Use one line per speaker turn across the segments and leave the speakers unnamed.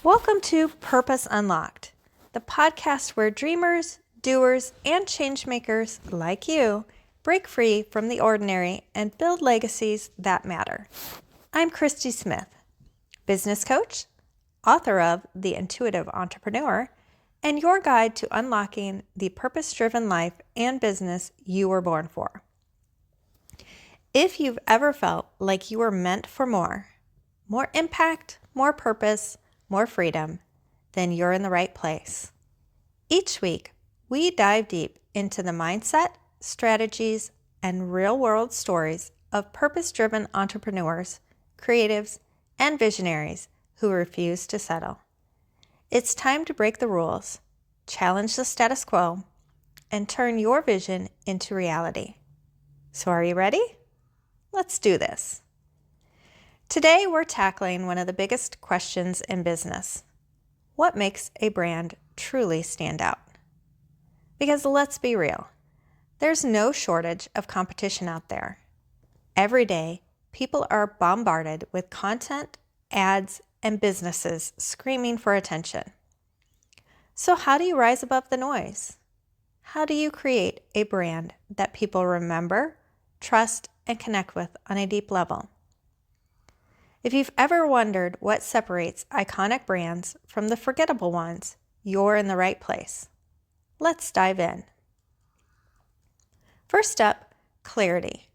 Welcome to Purpose Unlocked, the podcast where dreamers, doers, and changemakers like you break free from the ordinary and build legacies that matter. I'm Christy Smith, business coach, author of The Intuitive Entrepreneur, and your guide to unlocking the purpose-driven life and business you were born for. If you've ever felt like you were meant for more impact, more purpose, more freedom, then you're in the right place. Each week, we dive deep into the mindset, strategies, and real-world stories of purpose-driven entrepreneurs, creatives, and visionaries who refuse to settle. It's time to break the rules, challenge the status quo, and turn your vision into reality. So are you ready? Let's do this. Today, we're tackling one of the biggest questions in business. What makes a brand truly stand out? Because let's be real, there's no shortage of competition out there. Every day, people are bombarded with content, ads, and businesses screaming for attention. So how do you rise above the noise? How do you create a brand that people remember, trust, and connect with on a deep level? If you've ever wondered what separates iconic brands from the forgettable ones, you're in the right place. Let's dive in. First up, clarity.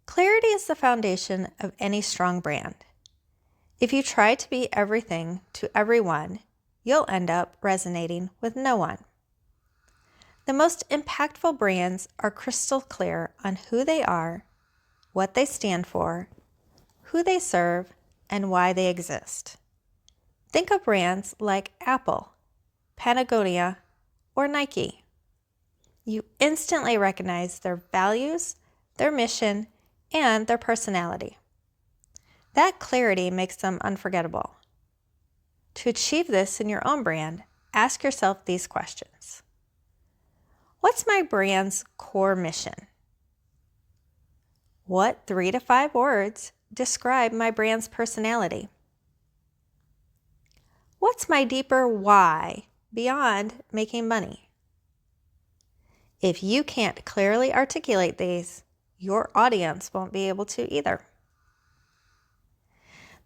Clarity is the foundation of any strong brand. If you try to be everything to everyone, you'll end up resonating with no one. The most impactful brands are crystal clear on who they are, what they stand for, who they serve, and why they exist. Think of brands like Apple, Patagonia, or Nike. You instantly recognize their values, their mission, and their personality. That clarity makes them unforgettable. To achieve this in your own brand, ask yourself these questions. What's my brand's core mission? What 3 to 5 words describe my brand's personality? What's my deeper why beyond making money? If you can't clearly articulate these, your audience won't be able to either.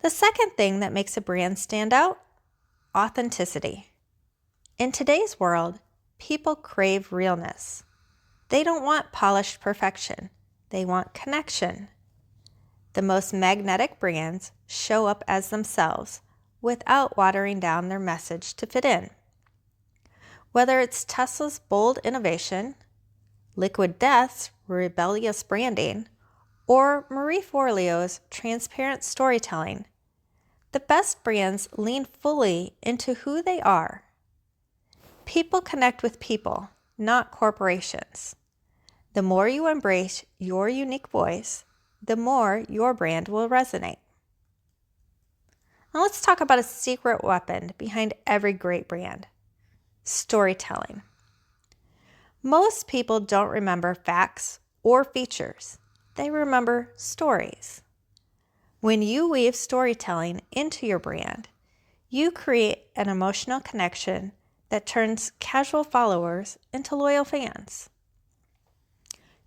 The second thing that makes a brand stand out: authenticity. In today's world, people crave realness. They don't want polished perfection. They want connection. The most magnetic brands show up as themselves without watering down their message to fit in. Whether it's Tesla's bold innovation, Liquid Death's rebellious branding, or Marie Forleo's transparent storytelling, the best brands lean fully into who they are. People connect with people, not corporations. The more you embrace your unique voice, the more your brand will resonate. Now let's talk about a secret weapon behind every great brand: storytelling. Most people don't remember facts or features. They remember stories. When you weave storytelling into your brand, you create an emotional connection that turns casual followers into loyal fans.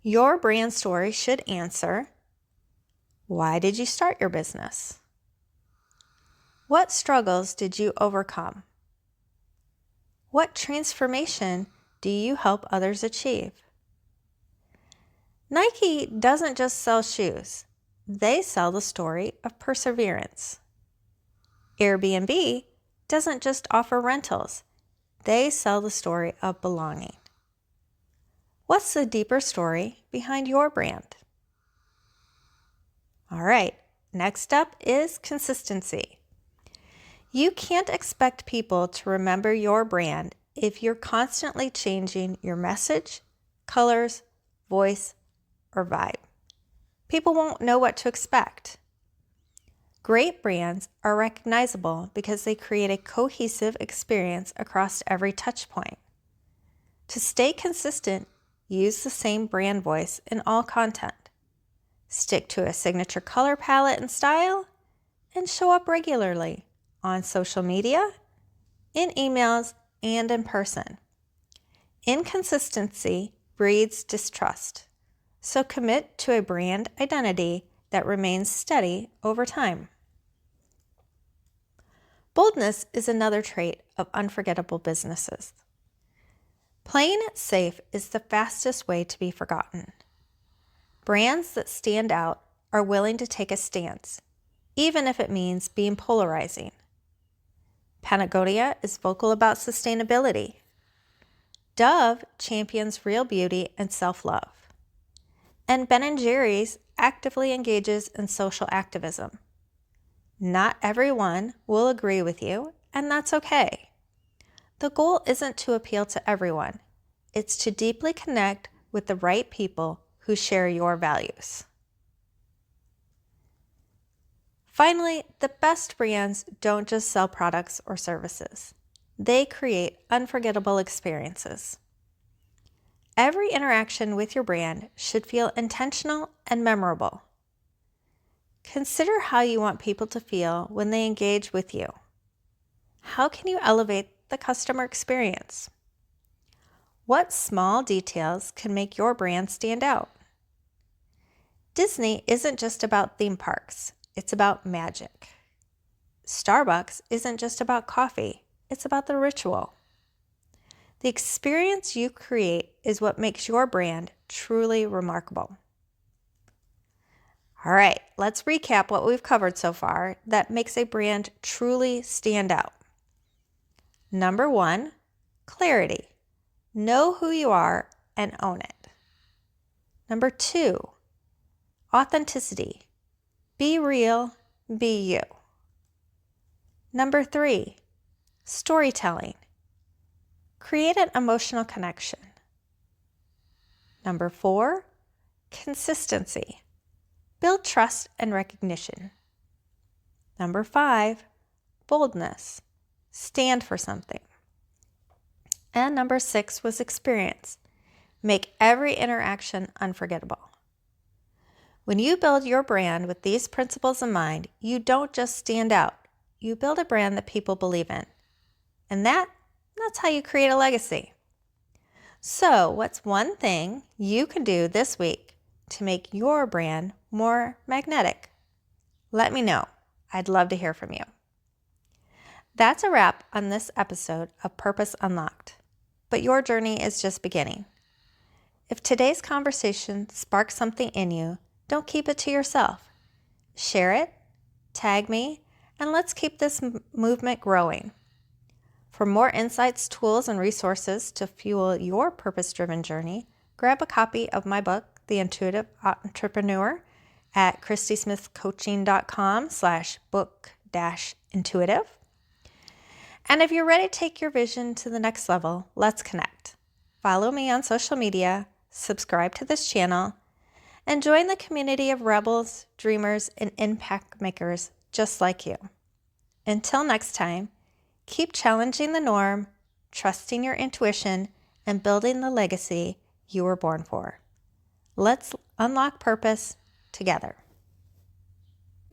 Your brand story should answer: why did you start your business? What struggles did you overcome? What transformation do you help others achieve? Nike doesn't just sell shoes. They sell the story of perseverance. Airbnb doesn't just offer rentals. They sell the story of belonging. What's the deeper story behind your brand? All right, next up is consistency. You can't expect people to remember your brand if you're constantly changing your message, colors, voice, or vibe. People won't know what to expect. Great brands are recognizable because they create a cohesive experience across every touch point. To stay consistent, use the same brand voice in all content. Stick to a signature color palette and style, and show up regularly on social media, in emails, and in person. Inconsistency breeds distrust, so commit to a brand identity that remains steady over time. Boldness is another trait of unforgettable businesses. Playing it safe is the fastest way to be forgotten. Brands that stand out are willing to take a stance, even if it means being polarizing. Patagonia is vocal about sustainability. Dove champions real beauty and self-love. And Ben & Jerry's actively engages in social activism. Not everyone will agree with you, and that's okay. The goal isn't to appeal to everyone. It's to deeply connect with the right people who share your values. Finally, the best brands don't just sell products or services. They create unforgettable experiences. Every interaction with your brand should feel intentional and memorable. Consider how you want people to feel when they engage with you. How can you elevate the customer experience? What small details can make your brand stand out? Disney isn't just about theme parks, it's about magic. Starbucks isn't just about coffee, it's about the ritual. The experience you create is what makes your brand truly remarkable. All right, let's recap what we've covered so far that makes a brand truly stand out. Number 1, clarity. Know who you are and own it. Number 2, authenticity. Be real, be you. Number 3, storytelling. Create an emotional connection. Number 4, consistency. Build trust and recognition. Number 5, boldness. Stand for something. And number 6 was experience. Make every interaction unforgettable. When you build your brand with these principles in mind, you don't just stand out. You build a brand that people believe in. And that's how you create a legacy. So, what's one thing you can do this week to make your brand more magnetic? Let me know. I'd love to hear from you. That's a wrap on this episode of Purpose Unlocked. But your journey is just beginning. If today's conversation sparks something in you, don't keep it to yourself. Share it, tag me, and let's keep this movement growing. For more insights, tools, and resources to fuel your purpose-driven journey, grab a copy of my book, The Intuitive Entrepreneur, at christysmithcoaching.com/book-intuitive. And if you're ready to take your vision to the next level, let's connect. Follow me on social media, subscribe to this channel, and join the community of rebels, dreamers, and impact makers just like you. Until next time, keep challenging the norm, trusting your intuition, and building the legacy you were born for. Let's unlock purpose together.